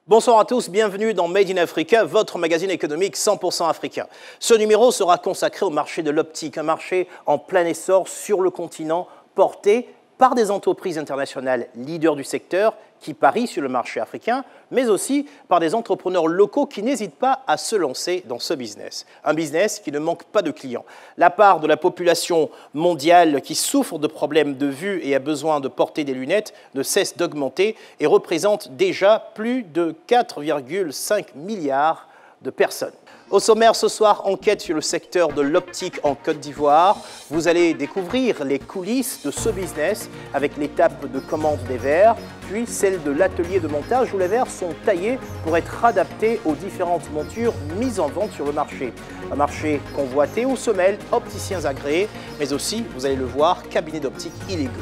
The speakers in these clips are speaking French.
Bonsoir à tous, bienvenue dans Made in Africa, votre magazine économique 100% africain. Ce numéro sera consacré au marché de l'optique, un marché en plein essor sur le continent, porté par des entreprises internationales leaders du secteur qui parient sur le marché africain, mais aussi par des entrepreneurs locaux qui n'hésitent pas à se lancer dans ce business. Un business qui ne manque pas de clients. La part de la population mondiale qui souffre de problèmes de vue et a besoin de porter des lunettes ne cesse d'augmenter et représente déjà plus de 4,5 milliards de personnes. Au sommaire ce soir, enquête sur le secteur de l'optique en Côte d'Ivoire. Vous allez découvrir les coulisses de ce business avec l'étape de commande des verres, puis celle de l'atelier de montage où les verres sont taillés pour être adaptés aux différentes montures mises en vente sur le marché. Un marché convoité aux semelles, opticiens agréés, mais aussi, vous allez le voir, cabinets d'optique illégaux.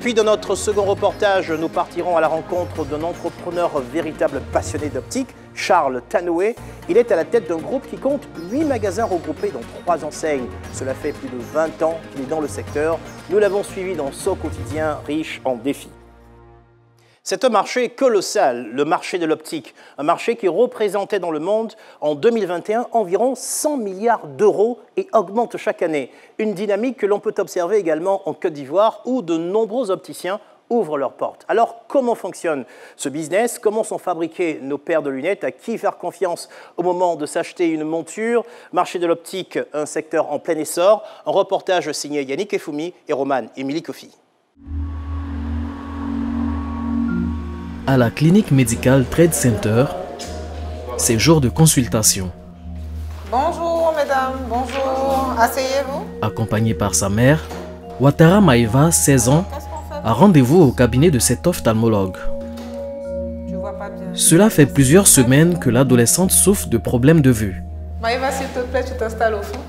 Puis dans notre second reportage, nous partirons à la rencontre d'un entrepreneur véritable passionné d'optique, Charles Tanoué. Il est à la tête d'un groupe qui compte 8 magasins regroupés dans 3 enseignes. Cela fait plus de 20 ans qu'il est dans le secteur. Nous l'avons suivi dans son quotidien riche en défis. C'est un marché colossal, le marché de l'optique, un marché qui représentait dans le monde en 2021 environ 100 milliards d'euros et augmente chaque année. Une dynamique que l'on peut observer également en Côte d'Ivoire où de nombreux opticiens ouvrent leurs portes. Alors comment fonctionne ce business? Comment sont fabriquées nos paires de lunettes? À qui faire confiance au moment de s'acheter une monture? Marché de l'optique, un secteur en plein essor. Un reportage signé Yannick Effoumi et Roman Emily Kofi. À la clinique médicale Trade Center, c'est jour de consultation. Bonjour mesdames, bonjour, asseyez-vous. Accompagnée par sa mère, Ouattara Maïva, 16 ans, a rendez-vous au cabinet de cet ophtalmologue. Cela fait plusieurs semaines que l'adolescente souffre de problèmes de vue. Maïva, s'il te plaît, tu t'installes au fond.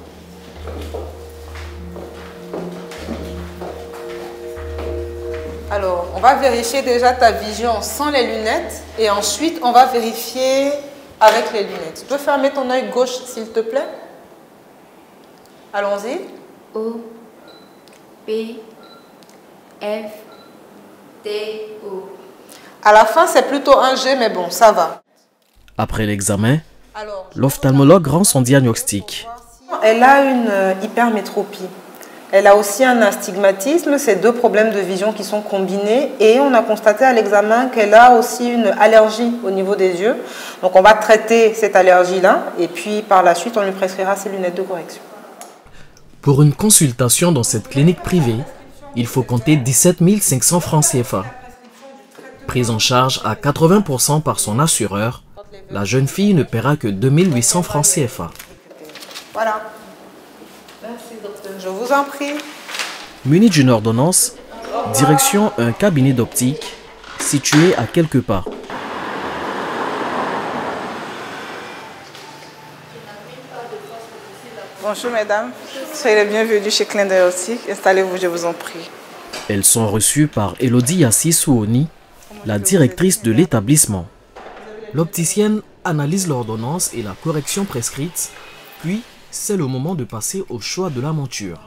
Alors, on va vérifier déjà ta vision sans les lunettes et ensuite on va vérifier avec les lunettes. Tu peux fermer ton œil gauche s'il te plaît? Allons-y. O, P, F, T, O. À la fin, c'est plutôt un G, mais bon, ça va. Après l'examen, l'ophtalmologue rend son diagnostic. Elle a une hypermétropie. Elle a aussi un astigmatisme, c'est 2 problèmes de vision qui sont combinés et on a constaté à l'examen qu'elle a aussi une allergie au niveau des yeux. Donc on va traiter cette allergie-là et puis par la suite on lui prescrira ses lunettes de correction. Pour une consultation dans cette clinique privée, il faut compter 17 500 francs CFA. Prise en charge à 80% par son assureur, la jeune fille ne paiera que 2 800 francs CFA. Voilà. Je vous en prie. Muni d'une ordonnance, direction un cabinet d'optique situé à quelques pas. Bonjour mesdames, soyez les bienvenus chez Clin d'œil Optique. Installez-vous, je vous en prie. Elles sont reçues par Elodie Yassissouoni, la directrice de l'établissement. L'opticienne analyse l'ordonnance et la correction prescrite, puis c'est le moment de passer au choix de la monture.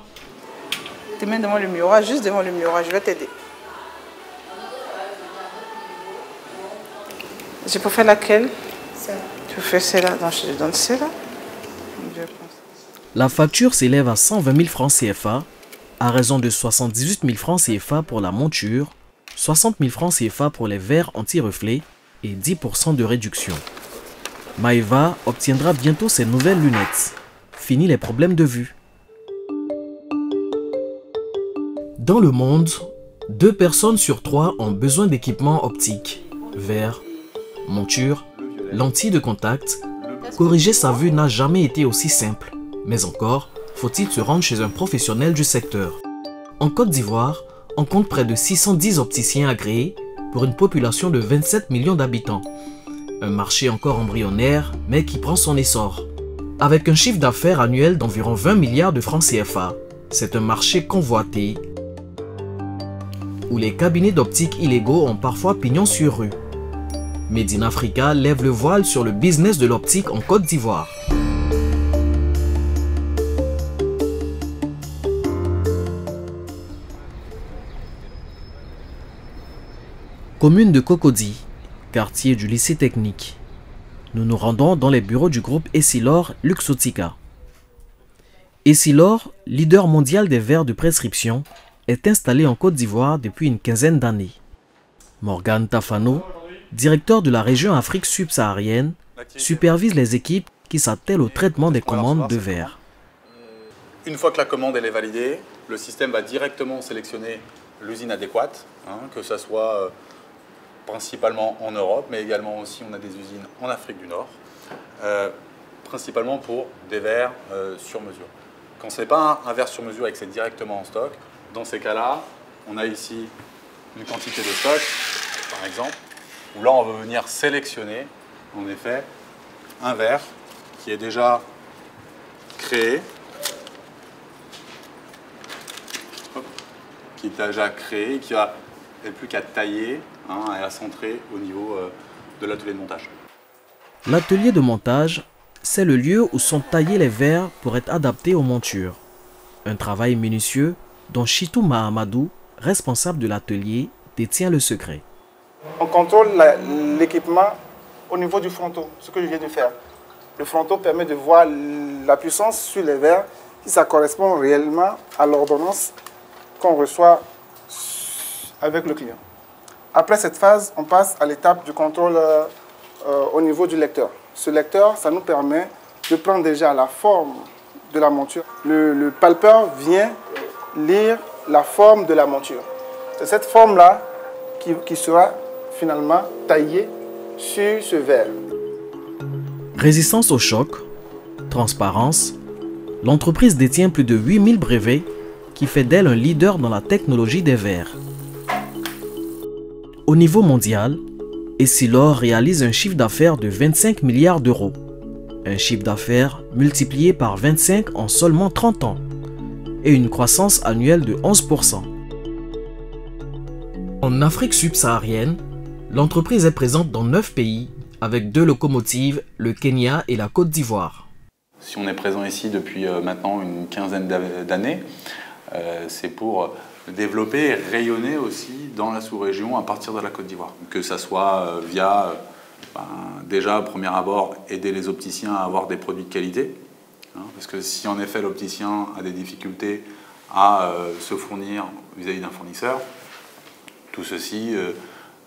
Tes mains devant le miroir, juste devant le miroir, je vais t'aider. Je peux faire laquelle? Ça. Tu peux faire celle-là, donc je te donne celle-là. La facture s'élève à 120 000 francs CFA, à raison de 78 000 francs CFA pour la monture, 60 000 francs CFA pour les verres anti-reflets et 10% de réduction. Maïva obtiendra bientôt ses nouvelles lunettes. Fini les problèmes de vue. Dans le monde, 2 personnes sur 3 ont besoin d'équipements optiques. Verres, montures, lentilles de contact. Corriger sa vue n'a jamais été aussi simple. Mais encore, faut-il se rendre chez un professionnel du secteur. En Côte d'Ivoire, on compte près de 610 opticiens agréés pour une population de 27 millions d'habitants. Un marché encore embryonnaire, mais qui prend son essor. Avec un chiffre d'affaires annuel d'environ 20 milliards de francs CFA, c'est un marché convoité. où les cabinets d'optique illégaux ont parfois pignon sur rue. Made in Africa lève le voile sur le business de l'optique en Côte d'Ivoire. Commune de Cocody, quartier du lycée technique. Nous nous rendons dans les bureaux du groupe Essilor Luxottica. Essilor, leader mondial des verres de prescription, est installé en Côte d'Ivoire depuis une quinzaine d'années. Morgan Tafano, directeur de la région Afrique subsaharienne, supervise les équipes qui s'attellent au traitement des commandes de verres. Une fois que la commande elle est validée, le système va directement sélectionner l'usine adéquate, que ce soit principalement en Europe, mais également aussi on a des usines en Afrique du Nord, principalement pour des verres sur mesure. Quand ce n'est pas un verre sur mesure et que c'est directement en stock, dans ces cas-là, on a ici une quantité de stock, par exemple, où là on va venir sélectionner, en effet, un verre qui est déjà créé, qui n'a plus qu'à tailler et à centrer au niveau de l'atelier de montage. L'atelier de montage, c'est le lieu où sont taillés les verres pour être adaptés aux montures. Un travail minutieux dont Chitou Mahamadou, responsable de l'atelier, détient le secret. On contrôle l'équipement au niveau du fronton, ce que je viens de faire. Le fronton permet de voir la puissance sur les verres, si ça correspond réellement à l'ordonnance qu'on reçoit avec le client. Après cette phase, on passe à l'étape du contrôle au niveau du lecteur. Ce lecteur, ça nous permet de prendre déjà la forme de la monture. Le palpeur vient lire la forme de la monture. C'est cette forme-là qui sera finalement taillée sur ce verre. Résistance au choc, transparence, l'entreprise détient plus de 8000 brevets qui fait d'elle un leader dans la technologie des verres. Au niveau mondial, Essilor réalise un chiffre d'affaires de 25 milliards d'euros. Un chiffre d'affaires multiplié par 25 en seulement 30 ans et une croissance annuelle de 11%. En Afrique subsaharienne, l'entreprise est présente dans 9 pays avec 2 locomotives, le Kenya et la Côte d'Ivoire. Si on est présent ici depuis maintenant une quinzaine d'années, c'est pour développer et rayonner aussi dans la sous-région à partir de la Côte d'Ivoire. Que ça soit via, déjà, au premier abord, aider les opticiens à avoir des produits de qualité. Parce que si en effet l'opticien a des difficultés à se fournir vis-à-vis d'un fournisseur, tout ceci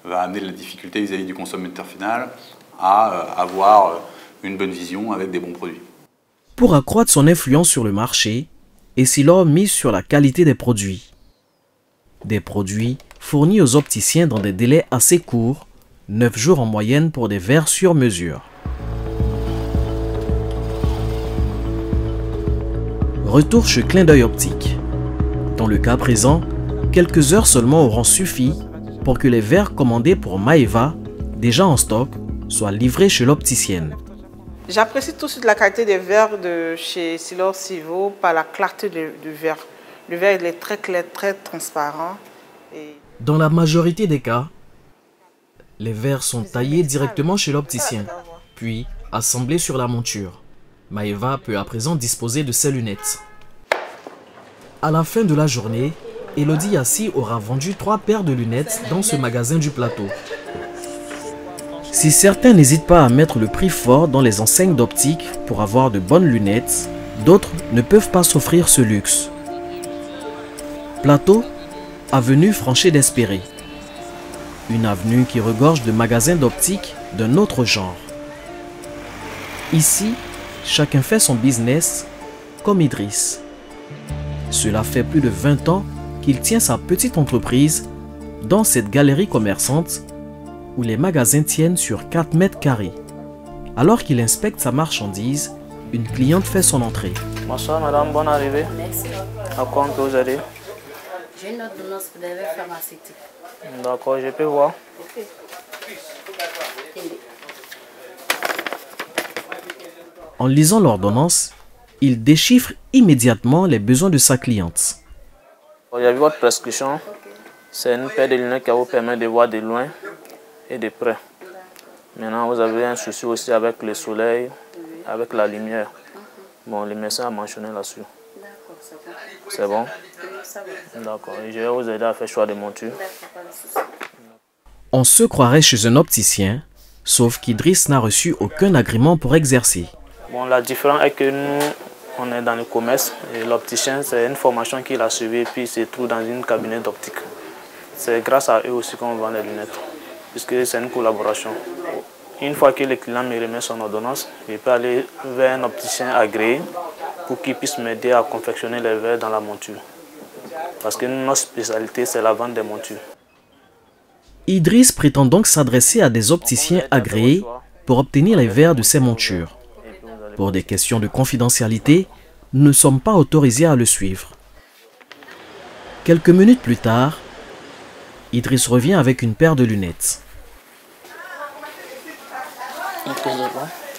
va amener de la difficulté vis-à-vis du consommateur final à avoir une bonne vision avec des bons produits. Pour accroître son influence sur le marché, Essilor mise sur la qualité des produits. Des produits fournis aux opticiens dans des délais assez courts, 9 jours en moyenne pour des verres sur mesure. Retour chez Clin d'œil optique. Dans le cas présent, quelques heures seulement auront suffi pour que les verres commandés pour Maeva, déjà en stock, soient livrés chez l'opticienne. J'apprécie tout de suite la qualité des verres de chez Essilor Civo par la clarté du verre. Le verre il est très clair, très transparent. Dans la majorité des cas, les verres sont taillés directement chez l'opticien, puis assemblés sur la monture. Maeva peut à présent disposer de ses lunettes. À la fin de la journée, Elodie Yassi aura vendu 3 paires de lunettes dans ce magasin du plateau. Si certains n'hésitent pas à mettre le prix fort dans les enseignes d'optique pour avoir de bonnes lunettes, d'autres ne peuvent pas s'offrir ce luxe. Plateau, avenue Franchet d'Espéré. Une avenue qui regorge de magasins d'optique d'un autre genre. Ici, chacun fait son business comme Idriss. Cela fait plus de 20 ans qu'il tient sa petite entreprise dans cette galerie commerçante où les magasins tiennent sur 4 mètres carrés. Alors qu'il inspecte sa marchandise, une cliente fait son entrée. Bonsoir madame, bonne arrivée. Merci. À quoi on peut vous aider? J'ai une ordonnance pour des verres pharmaceutiques. D'accord, je peux voir. Ok. En lisant l'ordonnance, il déchiffre immédiatement les besoins de sa cliente. J'ai vu votre prescription. C'est une paire de lunettes qui vous permet de voir de loin et de près. Maintenant, vous avez un souci aussi avec le soleil, avec la lumière. Bon, le médecin a mentionné là-dessus. D'accord, c'est bon. C'est bon? Ça va. D'accord. Et je vais vous aider à faire choix de monture. D'accord, pas de souci. On se croirait chez un opticien, sauf qu'Idriss n'a reçu aucun agrément pour exercer. Bon, la différence est que nous, on est dans le commerce et l'opticien, c'est une formation qu'il a suivie et puis il se trouve dans une cabinet d'optique. C'est grâce à eux aussi qu'on vend les lunettes, puisque c'est une collaboration. Une fois que le client me remet son ordonnance, je peux aller vers un opticien agréé pour qu'il puisse m'aider à confectionner les verres dans la monture. Parce que notre spécialité, c'est la vente des montures. Idriss prétend donc s'adresser à des opticiens agréés pour obtenir les verres de ses montures. Pour des questions de confidentialité, nous ne sommes pas autorisés à le suivre. Quelques minutes plus tard, Idriss revient avec une paire de lunettes.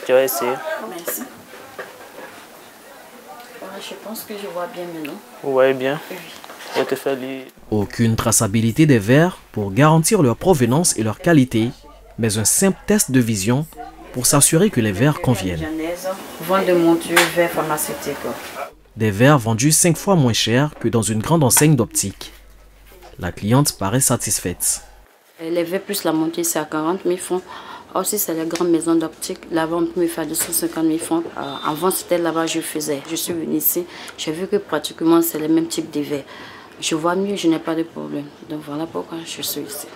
Tu vas essayer. Merci. Voilà, je pense que je vois bien maintenant. Vous voyez bien? Oui. Je te fais lire. Aucune traçabilité des verres pour garantir leur provenance et leur qualité, mais un simple test de vision pour s'assurer que les verres conviennent. Vente de montures, verres pharmaceutiques. Des verres vendus 5 fois moins cher que dans une grande enseigne d'optique. La cliente paraît satisfaite. Les verres plus la monture, c'est à 40 000 francs. Aussi, c'est les grandes maisons d'optique. Là-bas, on peut me faire 250 000 francs. Avant, c'était là-bas que je faisais. Je suis venue ici, j'ai vu que pratiquement, c'est le même type de verres. Je vois mieux, je n'ai pas de problème. Donc voilà pourquoi je suis ici.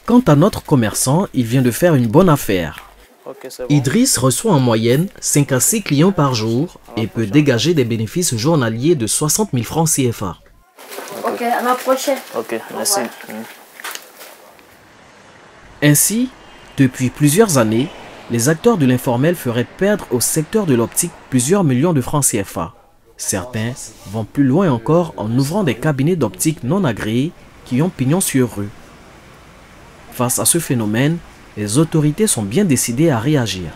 Quant à notre commerçant, il vient de faire une bonne affaire. Ok, c'est bon. Idriss reçoit en moyenne 5 à 6 clients par jour et peut dégager des bénéfices journaliers de 60 000 francs CFA. Ok, à la prochaine. Ok, merci. Ainsi, depuis plusieurs années, les acteurs de l'informel feraient perdre au secteur de l'optique plusieurs millions de francs CFA. Certains vont plus loin encore en ouvrant des cabinets d'optique non agréés qui ont pignon sur rue. Face à ce phénomène, les autorités sont bien décidées à réagir.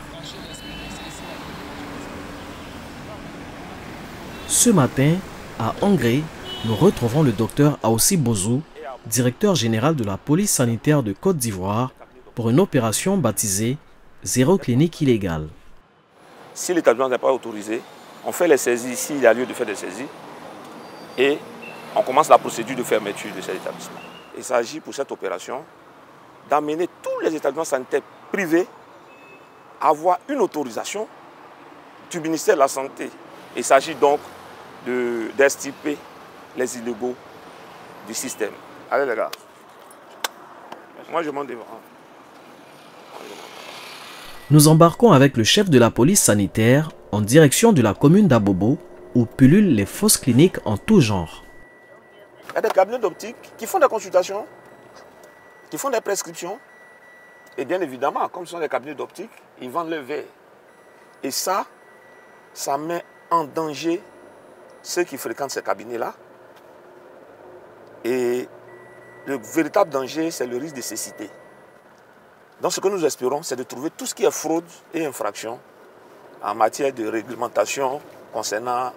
Ce matin, à Angré, nous retrouvons le docteur Aossi Bozou, directeur général de la police sanitaire de Côte d'Ivoire, pour une opération baptisée « Zéro clinique illégale ». Si l'établissement n'est pas autorisé, on fait les saisies s'il y a lieu de faire des saisies et on commence la procédure de fermeture de cet établissement. Il s'agit pour cette opération d'amener tous les établissements sanitaires privés à avoir une autorisation du ministère de la Santé. Il s'agit donc d'extirper les illégaux du système. Allez les gars, moi je monte devant. Nous embarquons avec le chef de la police sanitaire en direction de la commune d'Abobo où pullulent les fausses cliniques en tout genre. Il y a des cabinets d'optique qui font des consultations, qui font des prescriptions. Et bien évidemment, comme ce sont des cabinets d'optique, ils vendent le verre. Et ça met en danger ceux qui fréquentent ces cabinets-là. Et le véritable danger, c'est le risque de cécité. Donc ce que nous espérons, c'est de trouver tout ce qui est fraude et infraction en matière de réglementation concernant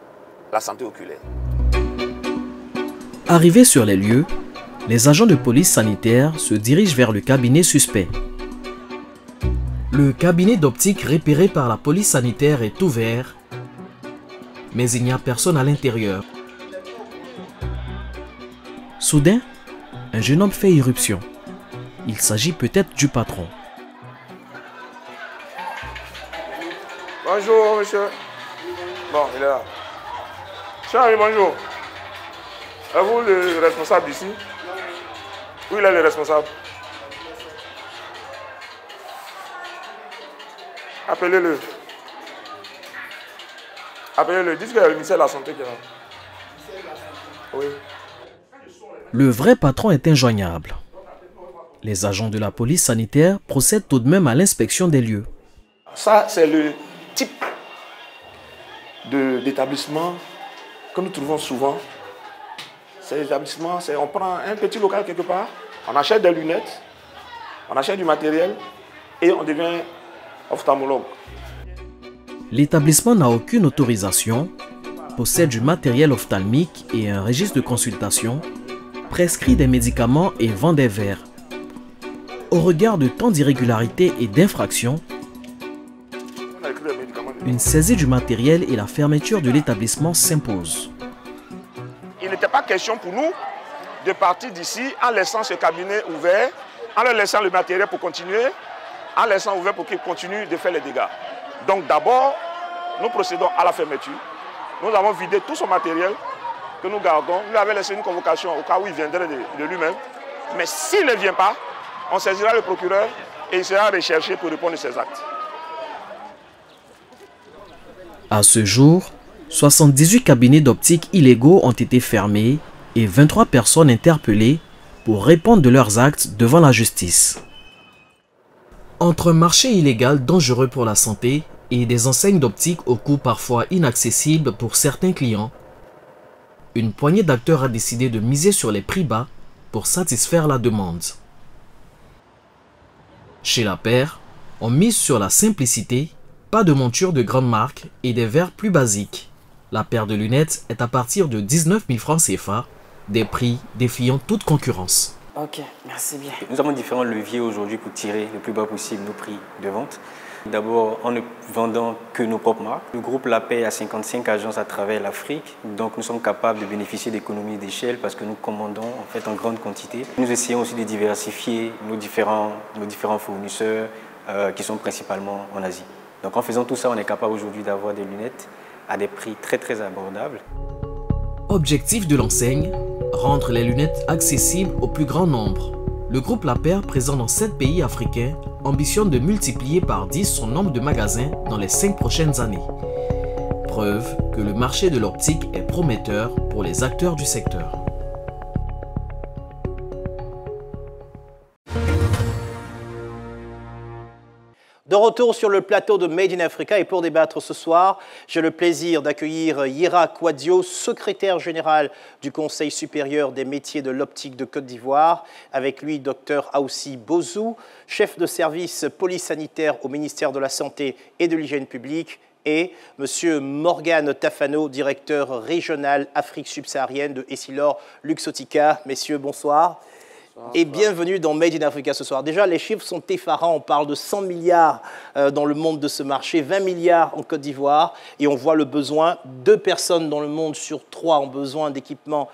la santé oculaire. Arrivés sur les lieux, les agents de police sanitaire se dirigent vers le cabinet suspect. Le cabinet d'optique repéré par la police sanitaire est ouvert, mais il n'y a personne à l'intérieur. Soudain, un jeune homme fait irruption. Il s'agit peut-être du patron. Bonjour, monsieur. Bon, il est là. Chérie, bonjour. Êtes-vous le responsable ici? Où il est le responsable? Appelez-le. Appelez-le. Dites qu'il y a le ministère de la Santé qui est là. Oui. Le vrai patron est injoignable. Les agents de la police sanitaire procèdent tout de même à l'inspection des lieux. Ça, c'est le type d'établissement que nous trouvons souvent. Ces établissements, on prend un petit local quelque part, on achète des lunettes, on achète du matériel et on devient ophtalmologue. L'établissement n'a aucune autorisation, possède du matériel ophtalmique et un registre de consultation, prescrit des médicaments et vend des verres. Au regard de tant d'irrégularités et d'infractions, une saisie du matériel et la fermeture de l'établissement s'imposent. Il n'était pas question pour nous de partir d'ici en laissant ce cabinet ouvert, en leur laissant le matériel pour continuer, en laissant ouvert pour qu'ils continuent de faire les dégâts. Donc d'abord, nous procédons à la fermeture. Nous avons vidé tout son matériel que nous gardons. Nous lui avons laissé une convocation au cas où il viendrait de lui-même. Mais s'il ne vient pas, on saisira le procureur et il sera recherché pour répondre à ses actes. À ce jour, 78 cabinets d'optique illégaux ont été fermés et 23 personnes interpellées pour répondre de leurs actes devant la justice. Entre un marché illégal dangereux pour la santé et des enseignes d'optique au coût parfois inaccessible pour certains clients, une poignée d'acteurs a décidé de miser sur les prix bas pour satisfaire la demande. Chez La Paire, on mise sur la simplicité, pas de monture de grande marque et des verres plus basiques. La paire de lunettes est à partir de 19 000 francs CFA, des prix défiant toute concurrence. Ok, merci bien. Nous avons différents leviers aujourd'hui pour tirer le plus bas possible nos prix de vente. D'abord, en ne vendant que nos propres marques. Le groupe La Paire a 55 agences à travers l'Afrique, donc nous sommes capables de bénéficier d'économies d'échelle parce que nous commandons en fait en grande quantité. Nous essayons aussi de diversifier nos différents fournisseurs qui sont principalement en Asie. Donc en faisant tout ça, on est capable aujourd'hui d'avoir des lunettes à des prix très abordables. Objectif de l'enseigne, rendre les lunettes accessibles au plus grand nombre. Le groupe La Paire, présent dans 7 pays africains, ambitionne de multiplier par 10 son nombre de magasins dans les 5 prochaines années. Preuve que le marché de l'optique est prometteur pour les acteurs du secteur. De retour sur le plateau de Made in Africa et pour débattre ce soir, j'ai le plaisir d'accueillir Yira Kouadio, secrétaire général du Conseil supérieur des métiers de l'optique de Côte d'Ivoire. Avec lui, Dr Aoussi Bozou, chef de service police sanitaire au ministère de la Santé et de l'Hygiène publique. Et M. Morgan Tafano, directeur régional Afrique subsaharienne de Essilor Luxottica. Messieurs, bonsoir. Et bienvenue dans Made in Africa ce soir. Déjà, les chiffres sont effarants. On parle de 100 milliards dans le monde de ce marché, 20 milliards en Côte d'Ivoire. Et on voit le besoin. 2 personnes dans le monde sur 3 ont besoin d'équipements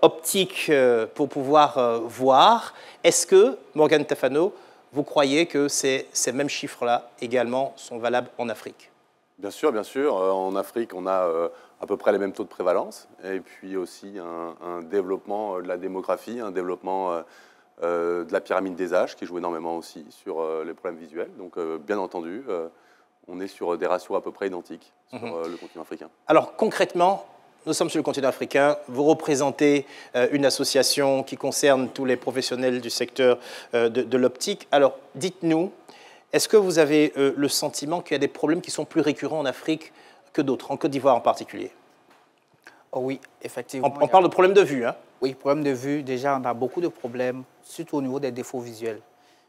optiques pour pouvoir voir. Est-ce que, Morgan Tafano, vous croyez que ces mêmes chiffres-là également sont valables en Afrique? Bien sûr, bien sûr. En Afrique, on a à peu près les mêmes taux de prévalence et puis aussi un développement de la démographie, un développement de la pyramide des âges qui joue énormément aussi sur les problèmes visuels. Donc, bien entendu, on est sur des ratios à peu près identiques sur le continent africain. Alors, concrètement, nous sommes sur le continent africain. Vous représentez une association qui concerne tous les professionnels du secteur de l'optique. Alors, dites-nous, est-ce que vous avez le sentiment qu'il y a des problèmes qui sont plus récurrents en Afrique que d'autres, en Côte d'Ivoire en particulier? Oh oui, effectivement. On parle de problèmes de vue, hein? Oui, problème de vue. Déjà, on a beaucoup de problèmes, surtout au niveau des défauts visuels.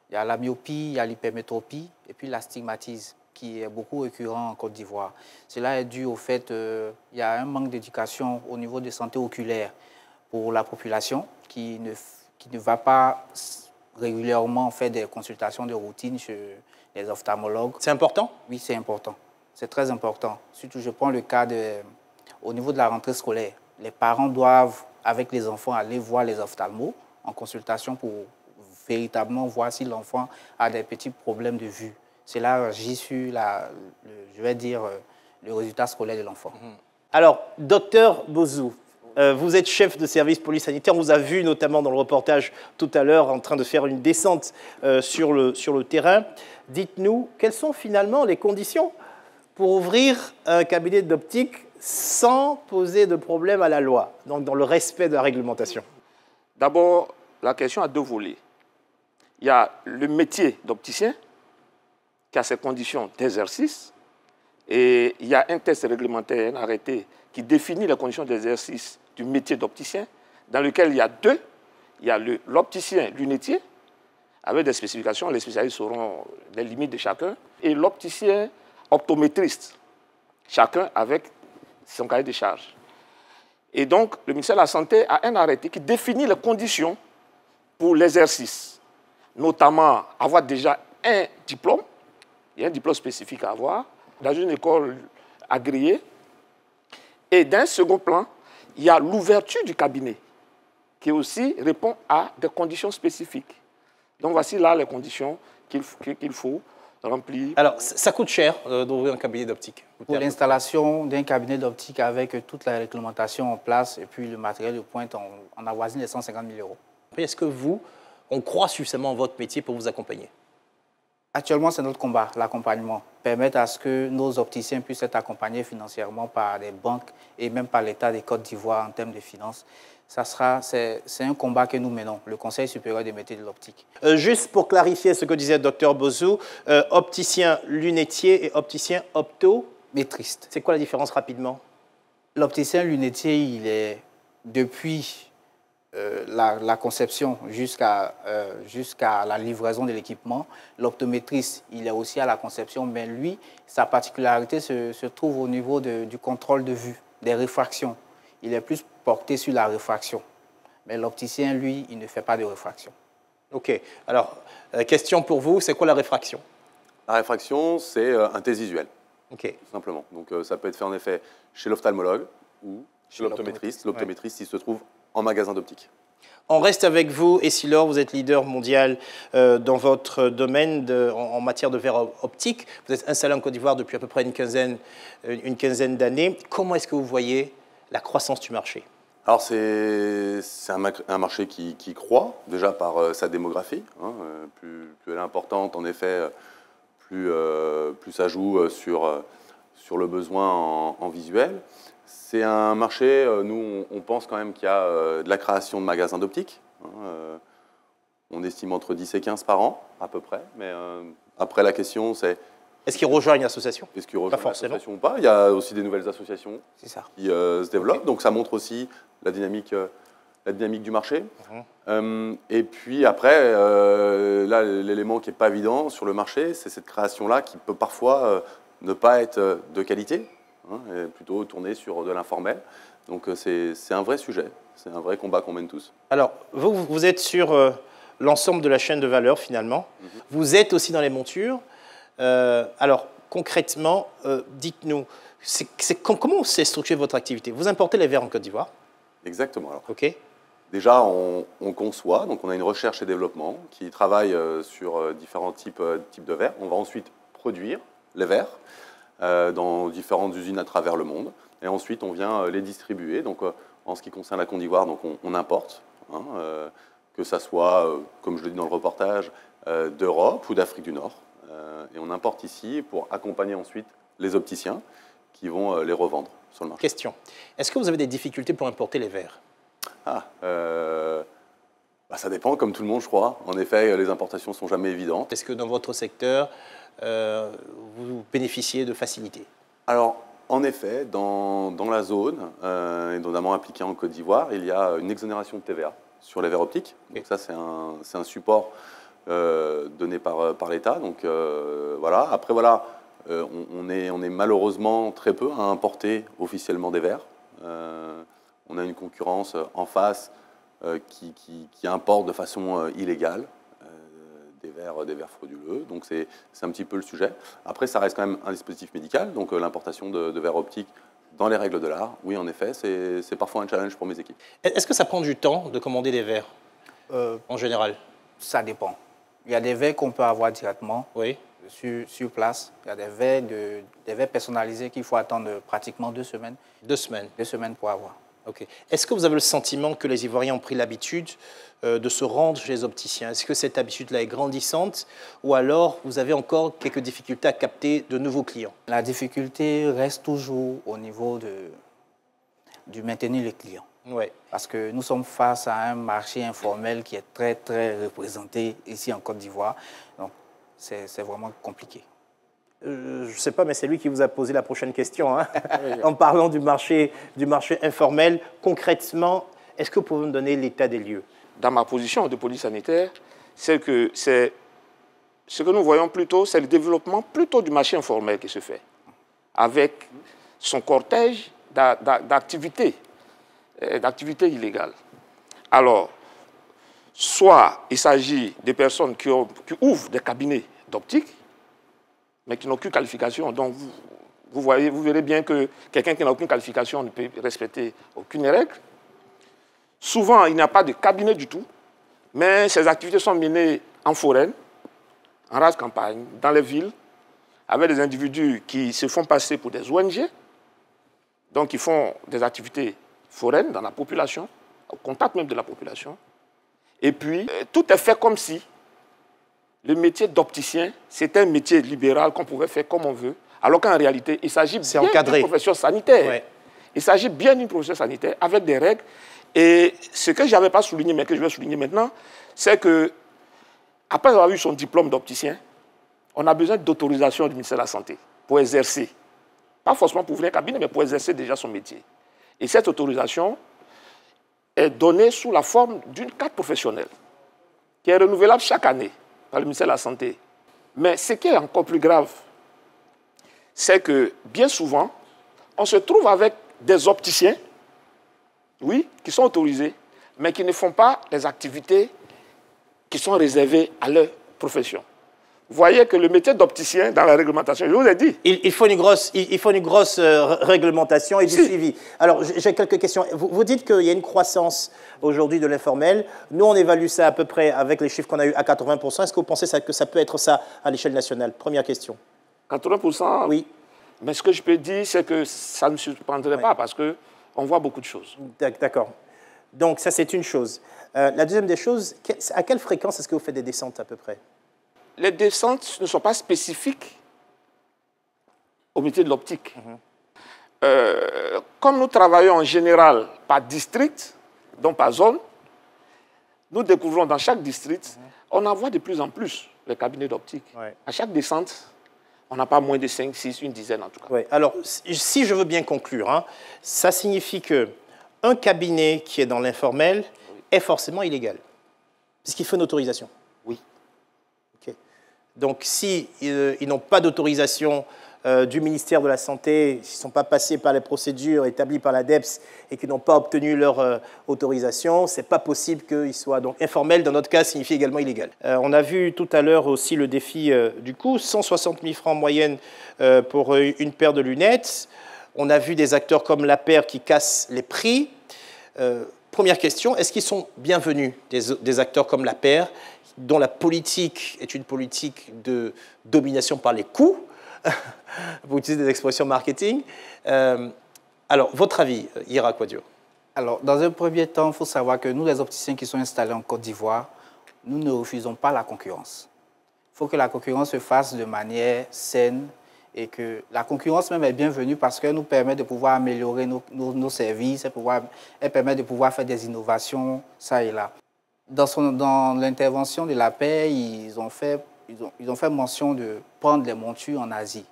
Il y a la myopie, il y a l'hypermétropie et puis l'astigmatisme qui est beaucoup récurrent en Côte d'Ivoire. Cela est dû au fait qu'il y a un manque d'éducation au niveau de santé oculaire pour la population qui ne va pas régulièrement faire des consultations de routine chez les ophtalmologues. C'est important? Oui, c'est important. C'est très important. Surtout, je prends le cas au niveau de la rentrée scolaire. Les parents doivent, avec les enfants, aller voir les ophtalmos en consultation pour véritablement voir si l'enfant a des petits problèmes de vue. Cela agit sur, je vais dire, le résultat scolaire de l'enfant. Alors, docteur Bozou, vous êtes chef de service police sanitaire. On vous a vu notamment dans le reportage tout à l'heure en train de faire une descente sur le terrain. Dites-nous, quelles sont finalement les conditions pour ouvrir un cabinet d'optique sans poser de problème à la loi, donc dans le respect de la réglementation? D'abord, la question a 2 volets. Il y a le métier d'opticien qui a ses conditions d'exercice et il y a un texte réglementaire, un arrêté qui définit les conditions d'exercice du métier d'opticien dans lequel il y a 2. Il y a l'opticien lunetier avec des spécifications, les spécialistes sauront les limites de chacun, et l'opticien optométriste, chacun avec son cahier de charge. Et donc, le ministère de la Santé a un arrêté qui définit les conditions pour l'exercice, notamment avoir déjà un diplôme, il y a un diplôme spécifique à avoir, dans une école agréée. Et d'un second plan, il y a l'ouverture du cabinet, qui aussi répond à des conditions spécifiques. Donc voici là les conditions qu'il faut remplir. Alors, ça coûte cher d'ouvrir un cabinet d'optique? Pour l'installation d'un cabinet d'optique avec toute la réglementation en place et puis le matériel de pointe, on avoisine les 150 000 euros. Est-ce que on croit suffisamment en votre métier pour vous accompagner? Actuellement, c'est notre combat, l'accompagnement. Permettre à ce que nos opticiens puissent être accompagnés financièrement par des banques et même par l'État des Côte d'Ivoire en termes de finances. C'est un combat que nous menons, le Conseil supérieur des métiers de l'optique. Juste pour clarifier ce que disait le Dr Bozou, opticien lunetier et opticien optométriste. C'est quoi la différence rapidement? L'opticien lunetier, il est depuis la conception jusqu'à la livraison de l'équipement. L'optométriste, il est aussi à la conception, mais lui, sa particularité se trouve au niveau du contrôle de vue, des réfractions. Il est plus porté sur la réfraction. Mais l'opticien, lui, il ne fait pas de réfraction. OK. Alors, question pour vous, c'est quoi la réfraction? La réfraction, c'est un test visuel. OK. Tout simplement. Donc, ça peut être fait en effet chez l'ophtalmologue ou chez l'optométriste. L'optométriste, il se trouve en magasin d'optique. On reste avec vous, Essilor, vous êtes leader mondial dans votre domaine en matière de verre optique. Vous êtes installé en Côte d'Ivoire depuis à peu près une quinzaine d'années. Comment est-ce que vous voyez la croissance du marché? Alors, c'est un marché qui croît, déjà par sa démographie. Hein, plus elle est importante, en effet, plus ça joue sur le besoin en visuel. C'est un marché, nous, on pense quand même qu'il y a de la création de magasins d'optique. Hein, on estime entre 10 et 15 par an, à peu près. Mais après, la question, c'est... Est-ce qu'ils rejoignent une association? Est-ce qu'ils rejoignent une association ou pas? Il y a aussi des nouvelles associations qui se développent. Okay. Donc, ça montre aussi la dynamique du marché. Et puis, après, là, l'élément qui n'est pas évident sur le marché, c'est cette création-là qui peut parfois ne pas être de qualité. Et plutôt tourner sur de l'informel. Donc c'est un vrai sujet, c'est un vrai combat qu'on mène tous. Alors, vous êtes sur l'ensemble de la chaîne de valeur finalement. Vous êtes aussi dans les montures. Alors, concrètement, dites-nous, comment s'est structurée votre activité? Vous importez les verres en Côte d'Ivoire? Exactement. Alors. OK. Déjà, on conçoit, donc on a une recherche et développement qui travaille sur différents types de verres. On va ensuite produire les verres dans différentes usines à travers le monde. Et ensuite, on vient les distribuer. Donc, en ce qui concerne la Côte d'Ivoire, on importe, hein, que ça soit, comme je le dis dans le reportage, d'Europe ou d'Afrique du Nord. Et on importe ici pour accompagner ensuite les opticiens qui vont les revendre sur le marché. Question. Est-ce que vous avez des difficultés pour importer les verres? Ça dépend, comme tout le monde, je crois. En effet, les importations ne sont jamais évidentes. Est-ce que dans votre secteur, vous bénéficiez de facilités? Alors, en effet, dans la zone, et notamment appliquée en Côte d'Ivoire, il y a une exonération de TVA sur les verres optiques. Okay. Donc ça, c'est un support donné par l'État. Donc voilà. Après, voilà, on est malheureusement très peu à importer officiellement des verres. On a une concurrence en face qui importe de façon illégale. Des verres frauduleux, donc c'est un petit peu le sujet. Après, ça reste quand même un dispositif médical, donc l'importation de verres optiques dans les règles de l'art, oui, en effet, c'est parfois un challenge pour mes équipes. Est-ce que ça prend du temps de commander des verres, en général? Ça dépend. Il y a des verres qu'on peut avoir directement sur place. Il y a des verres personnalisés qu'il faut attendre pratiquement 2 semaines. 2 semaines? 2 semaines pour avoir. Okay. Est-ce que vous avez le sentiment que les Ivoiriens ont pris l'habitude de se rendre chez les opticiens? Est-ce que cette habitude-là est grandissante ou alors vous avez encore quelques difficultés à capter de nouveaux clients? La difficulté reste toujours au niveau du maintenir les clients. Ouais. Parce que nous sommes face à un marché informel qui est très, très représenté ici en Côte d'Ivoire. Donc, c'est vraiment compliqué. Je ne sais pas, mais c'est lui qui vous a posé la prochaine question. Hein. En parlant du marché informel, concrètement, est-ce que vous pouvez me donner l'état des lieux? Dans ma position de police sanitaire, c'est que ce que nous voyons plutôt, c'est le développement plutôt du marché informel qui se fait, avec son cortège d'activités. d'activités illégales. Alors, soit il s'agit de personnes qui ouvrent des cabinets d'optique, mais qui n'ont aucune qualification. Donc, vous verrez bien que quelqu'un qui n'a aucune qualification ne peut respecter aucune règle. Souvent, il n'y a pas de cabinet du tout, mais ces activités sont menées en forêt, en race campagne, dans les villes, avec des individus qui se font passer pour des ONG, donc ils font des activités foraines dans la population, au contact même de la population. Et puis, tout est fait comme si le métier d'opticien, c'était un métier libéral qu'on pouvait faire comme on veut, alors qu'en réalité, il s'agit bien d'une profession sanitaire. Ouais. Il s'agit bien d'une profession sanitaire avec des règles. Et ce que je n'avais pas souligné, mais que je vais souligner maintenant, c'est que, après avoir eu son diplôme d'opticien, on a besoin d'autorisation du ministère de la Santé pour exercer. Pas forcément pour ouvrir un cabinet, mais pour exercer déjà son métier. Et cette autorisation est donnée sous la forme d'une carte professionnelle qui est renouvelable chaque année par le ministère de la Santé. Mais ce qui est encore plus grave, c'est que bien souvent, on se trouve avec des opticiens, oui, qui sont autorisés, mais qui ne font pas les activités qui sont réservées à leur profession. Vous voyez que le métier d'opticien, dans la réglementation, je vous ai dit. Il faut une grosse réglementation et du suivi. Alors, j'ai quelques questions. Vous dites qu'il y a une croissance aujourd'hui de l'informel. Nous, on évalue ça à peu près avec les chiffres qu'on a eu à 80%. Est-ce que vous pensez que ça peut être ça à l'échelle nationale? Première question. 80%? Oui. Mais ce que je peux dire, c'est que ça ne me surprendrait pas parce qu'on voit beaucoup de choses. D'accord. Donc, ça, c'est une chose. La deuxième des choses, à quelle fréquence est-ce que vous faites des descentes à peu près? Les descentes ne sont pas spécifiques au métier de l'optique. Comme nous travaillons en général par district, donc par zone, nous découvrons dans chaque district, on en voit de plus en plus les cabinets d'optique. Ouais. À chaque descente, on n'a pas moins de 5, 6, une dizaine en tout cas. Ouais. Alors, si je veux bien conclure, hein, ça signifie qu'un cabinet qui est dans l'informel est forcément illégal, puisqu'il faut une autorisation. Oui. Okay. Donc, si ils n'ont pas d'autorisation du ministère de la Santé, s'ils ne sont pas passés par les procédures établies par l'ADEPS et qu'ils n'ont pas obtenu leur autorisation, ce n'est pas possible qu'ils soient. Donc, informel, dans notre cas, signifie également illégal. On a vu tout à l'heure aussi le défi du coût, 160 000 francs en moyenne pour une paire de lunettes. On a vu des acteurs comme La Paire qui cassent les prix. Première question, est-ce qu'ils sont bienvenus, des acteurs comme La Paire, dont la politique est une politique de domination par les coûts, pour utiliser des expressions marketing. Alors, votre avis, Ira Quadio? Alors, dans un premier temps, il faut savoir que nous, les opticiens qui sont installés en Côte d'Ivoire, nous ne refusons pas la concurrence. Il faut que la concurrence se fasse de manière saine et que la concurrence même est bienvenue parce qu'elle nous permet de pouvoir améliorer nos services, elle permet de pouvoir faire des innovations, ça et là. Dans l'intervention de La Paix, ils ont fait mention de prendre les montures en Asie.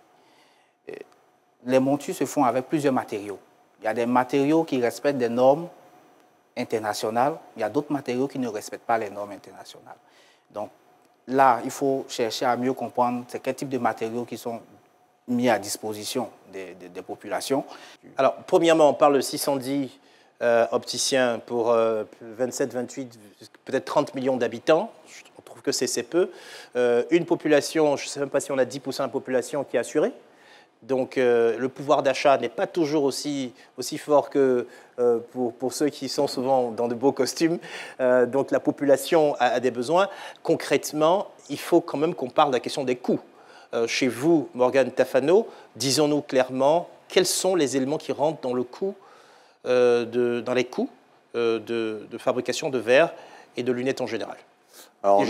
Les montures se font avec plusieurs matériaux. Il y a des matériaux qui respectent des normes internationales, il y a d'autres matériaux qui ne respectent pas les normes internationales. Donc là, il faut chercher à mieux comprendre quel type de matériaux qui sont mis à disposition des populations. Alors, premièrement, on parle de 610 opticiens pour 27, 28, peut-être 30 millions d'habitants. On trouve que c'est peu. Une population, je ne sais même pas si on a 10% de la population qui est assurée. Donc, le pouvoir d'achat n'est pas toujours aussi fort que pour ceux qui sont souvent dans de beaux costumes. Donc, la population a des besoins. Concrètement, il faut quand même qu'on parle de la question des coûts. Chez vous, Morgane Tafano, disons-nous clairement, quels sont les éléments qui rentrent dans le coût, dans les coûts de fabrication de verres et de lunettes en général? Alors,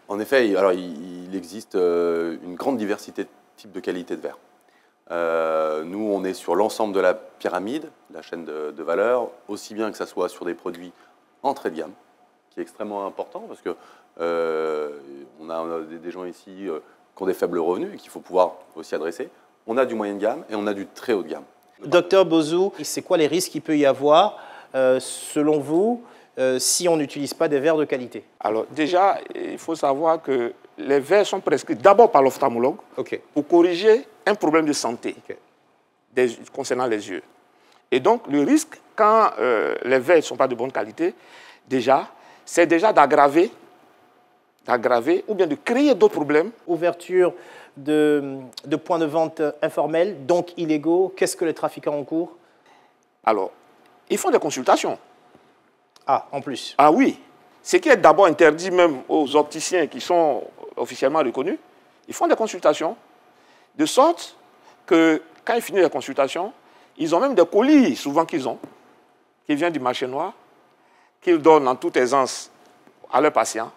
en effet, alors, il existe une grande diversité de types de qualité de verre. Nous, on est sur l'ensemble de la pyramide, la chaîne de valeur, aussi bien que ça soit sur des produits entrée de gamme, qui est extrêmement important, parce que on a des gens ici qui ont des faibles revenus et qu'il faut pouvoir aussi adresser. On a du moyen de gamme et on a du très haut de gamme. Docteur Bozou, c'est quoi les risques qu'il peut y avoir, selon vous, si on n'utilise pas des verres de qualité? Alors déjà, il faut savoir que les verres sont prescrits d'abord par l'ophtalmologue pour corriger un problème de santé concernant les yeux. Et donc, le risque, quand les verres ne sont pas de bonne qualité, c'est déjà d'aggraver ou bien de créer d'autres problèmes. Ouverture de points de vente informels, donc illégaux. Qu'est-ce que les trafiquants ont en cours? Alors, ils font des consultations. Ah, en plus. Ah oui. Ce qui est d'abord interdit même aux opticiens qui sont officiellement reconnus, ils font des consultations. De sorte que, quand ils finissent les consultations, ils ont même des colis, souvent qui viennent du marché noir, qu'ils donnent en toute aisance à leurs patients.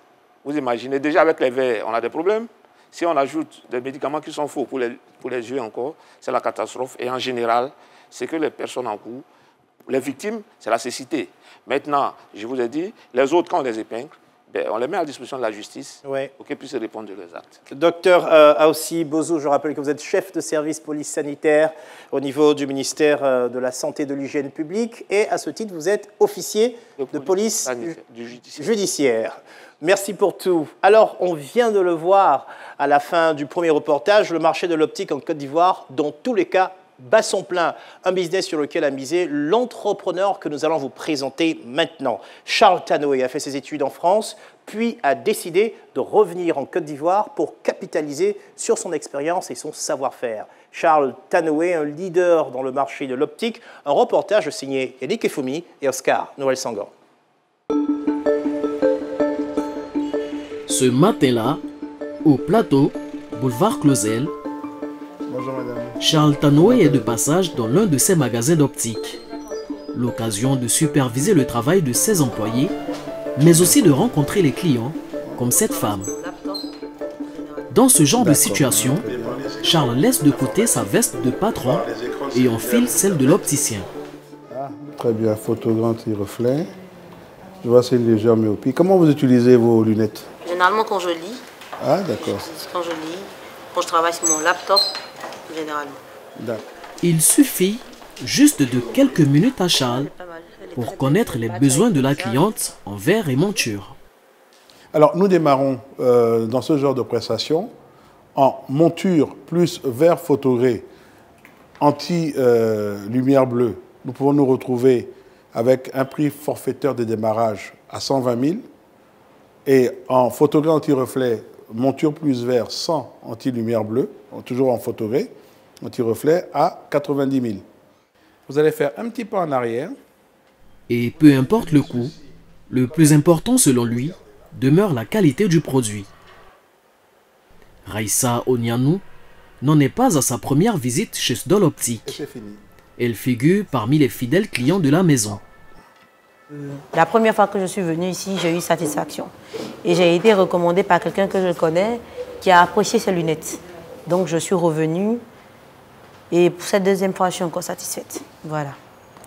Vous imaginez, déjà avec les verres, on a des problèmes. Si on ajoute des médicaments qui sont faux pour les yeux encore, c'est la catastrophe. Et en général, c'est que les personnes en cours, les victimes, c'est la cécité. Maintenant, je vous ai dit, les autres, quand on les épingle, on les met à la disposition de la justice pour qu'ils puissent répondre de leurs actes. Docteur Aossi Bozo, je rappelle que vous êtes chef de service police sanitaire au niveau du ministère de la Santé et de l'Hygiène publique. Et à ce titre, vous êtes officier de police judiciaire. Merci pour tout. Alors, on vient de le voir à la fin du premier reportage, le marché de l'optique en Côte d'Ivoire, dans tous les cas, bat son plein. Un business sur lequel a misé l'entrepreneur que nous allons vous présenter maintenant. Charles Tanoé a fait ses études en France, puis a décidé de revenir en Côte d'Ivoire pour capitaliser sur son expérience et son savoir-faire. Charles Tanoé, un leader dans le marché de l'optique, un reportage signé Yannick Efoumi et Oscar Noël-Sangan. Ce matin-là, au plateau, boulevard Clausel, Bonjour madame. Charles Tanoé est de passage dans l'un de ses magasins d'optique. L'occasion de superviser le travail de ses employés, mais aussi de rencontrer les clients, comme cette femme. Dans ce genre de situation, Charles laisse de côté sa veste de patron et enfile celle de l'opticien. Ah, très bien, photogramme anti-reflet. Je vois c'est une légère myopie. Comment vous utilisez vos lunettes? Généralement quand je lis. Ah, d'accord. Quand je lis, quand je travaille sur mon laptop, généralement. D'accord. Il suffit juste de quelques minutes à Charles pour connaître les besoins de la cliente en verre et monture. Alors, nous démarrons dans ce genre de prestation en monture plus verre photogré anti-lumière bleue. Nous pouvons nous retrouver avec un prix forfaitaire de démarrage à 120 000 et en photogré anti-reflet, monture plus verre sans anti-lumière bleue, toujours en photogré, anti-reflet à 90 000. Vous allez faire un petit pas en arrière. Et peu importe le coût, le plus important selon lui demeure la qualité du produit. Raissa Onianou n'en est pas à sa première visite chez Sdol Optique. Elle figure parmi les fidèles clients de la maison. La première fois que je suis venue ici, j'ai eu satisfaction. Et j'ai été recommandée par quelqu'un que je connais qui a apprécié ses lunettes. Donc je suis revenue et pour cette deuxième fois, je suis encore satisfaite. Voilà.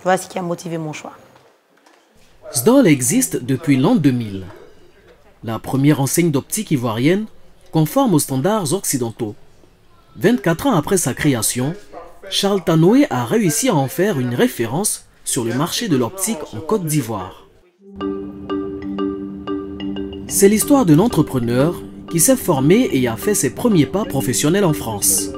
Voilà ce qui a motivé mon choix. Sdol existe depuis l'an 2000. La première enseigne d'optique ivoirienne conforme aux standards occidentaux. 24 ans après sa création, Charles Tanoé a réussi à en faire une référence sur le marché de l'optique en Côte d'Ivoire. C'est l'histoire d'un entrepreneur qui s'est formé et a fait ses premiers pas professionnels en France.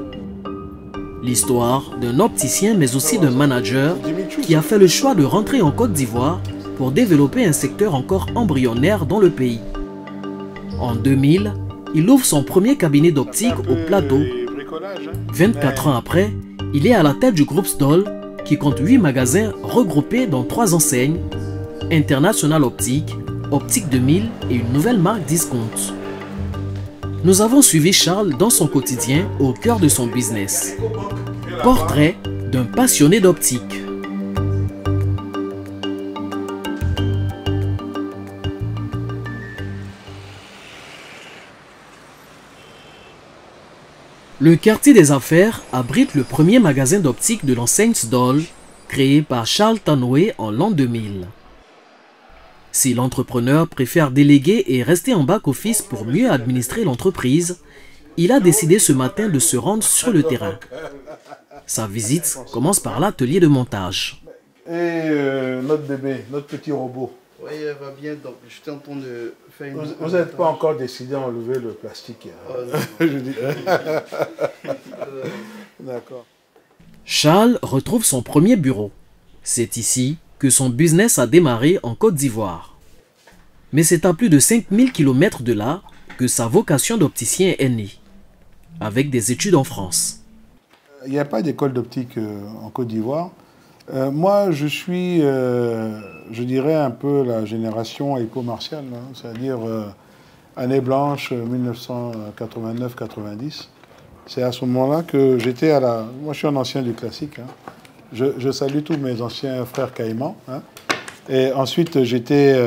L'histoire d'un opticien mais aussi d'un manager qui a fait le choix de rentrer en Côte d'Ivoire pour développer un secteur encore embryonnaire dans le pays. En 2000, il ouvre son premier cabinet d'optique au Plateau. 24 ans après, il est à la tête du groupe Sdol qui compte 8 magasins regroupés dans 3 enseignes, International Optique, Optique 2000 et une nouvelle marque Discount. Nous avons suivi Charles dans son quotidien au cœur de son business. Portrait d'un passionné d'optique. Le quartier des affaires abrite le premier magasin d'optique de l'enseigne Sdol, créé par Charles Tanoé en l'an 2000. Si l'entrepreneur préfère déléguer et rester en back-office pour mieux administrer l'entreprise, il a décidé ce matin de se rendre sur le terrain. Sa visite commence par l'atelier de montage. Et notre bébé, notre petit robot. Oui, elle va bien, donc j'étais en train de faire une... Vous n'êtes pas encore décidé à enlever le plastique. Je dis... D'accord. Charles retrouve son premier bureau. C'est ici que son business a démarré en Côte d'Ivoire. Mais c'est à plus de 5000 km de là que sa vocation d'opticien est née, avec des études en France. Il n'y a pas d'école d'optique en Côte d'Ivoire. Moi, je suis, je dirais, un peu la génération martiale, hein, c'est-à-dire année blanche, 1989-90. C'est à ce moment-là que j'étais à la... Moi, je suis un ancien du classique. Hein. Je salue tous mes anciens frères caïmans. Hein. Et ensuite, j'étais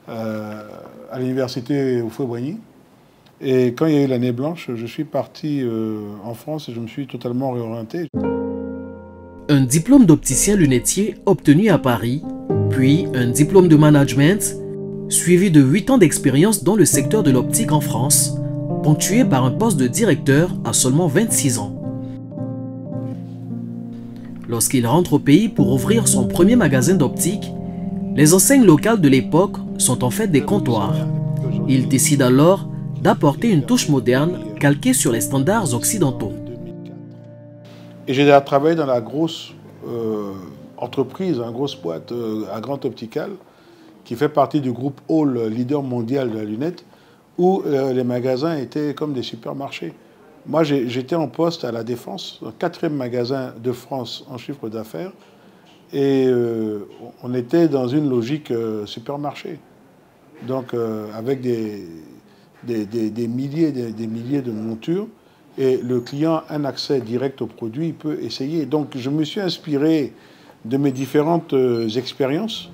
à l'université Houphouët-Boigny. Et quand il y a eu l'année blanche, je suis parti en France et je me suis totalement réorienté. Un diplôme d'opticien lunetier obtenu à Paris, puis un diplôme de management, suivi de 8 ans d'expérience dans le secteur de l'optique en France, ponctué par un poste de directeur à seulement 26 ans. Lorsqu'il rentre au pays pour ouvrir son premier magasin d'optique, les enseignes locales de l'époque sont en fait des comptoirs. Il décide alors d'apporter une touche moderne calquée sur les standards occidentaux. Et j'ai travaillé dans la grosse entreprise, une grosse boîte à Grand Optical, qui fait partie du groupe Hall, leader mondial de la lunette, où les magasins étaient comme des supermarchés. Moi, j'étais en poste à La Défense, le 4e magasin de France en chiffre d'affaires, et on était dans une logique supermarché. Donc, avec des milliers de montures, et le client a un accès direct au produit, il peut essayer. Donc, je me suis inspiré de mes différentes expériences.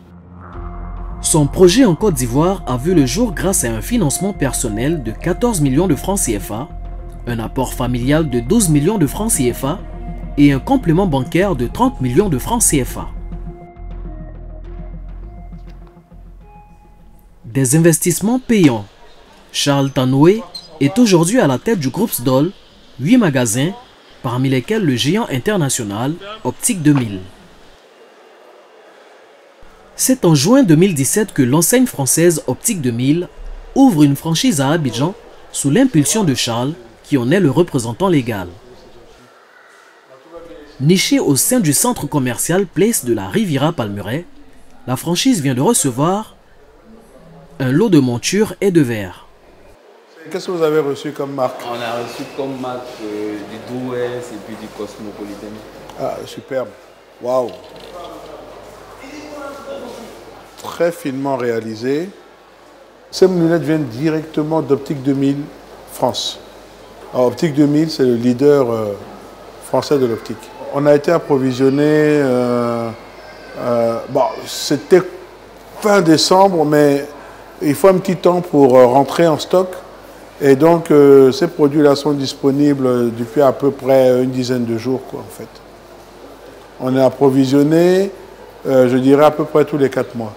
Son projet en Côte d'Ivoire a vu le jour grâce à un financement personnel de 14 millions de francs CFA, un apport familial de 12 millions de francs CFA et un complément bancaire de 30 millions de francs CFA. Des investissements payants. Charles Tanoué est aujourd'hui à la tête du groupe SDOL, 8 magasins, parmi lesquels le géant international Optique 2000. C'est en juin 2017 que l'enseigne française Optique 2000 ouvre une franchise à Abidjan sous l'impulsion de Charles, qui en est le représentant légal. Nichée au sein du centre commercial Place de la Riviera Palmeraie, la franchise vient de recevoir un lot de montures et de verres. Qu'est-ce que vous avez reçu comme marque? On a reçu comme marque du Douest et puis du Cosmopolitan. Ah, superbe. Waouh. Très finement réalisé. Ces lunettes viennent directement d'Optique 2000 France. Alors, Optique 2000, c'est le leader français de l'optique. On a été approvisionné, bon, c'était fin décembre, mais il faut un petit temps pour rentrer en stock. Et donc, ces produits-là sont disponibles depuis à peu près une dizaine de jours, quoi, en fait. On est approvisionné, je dirais, à peu près tous les 4 mois.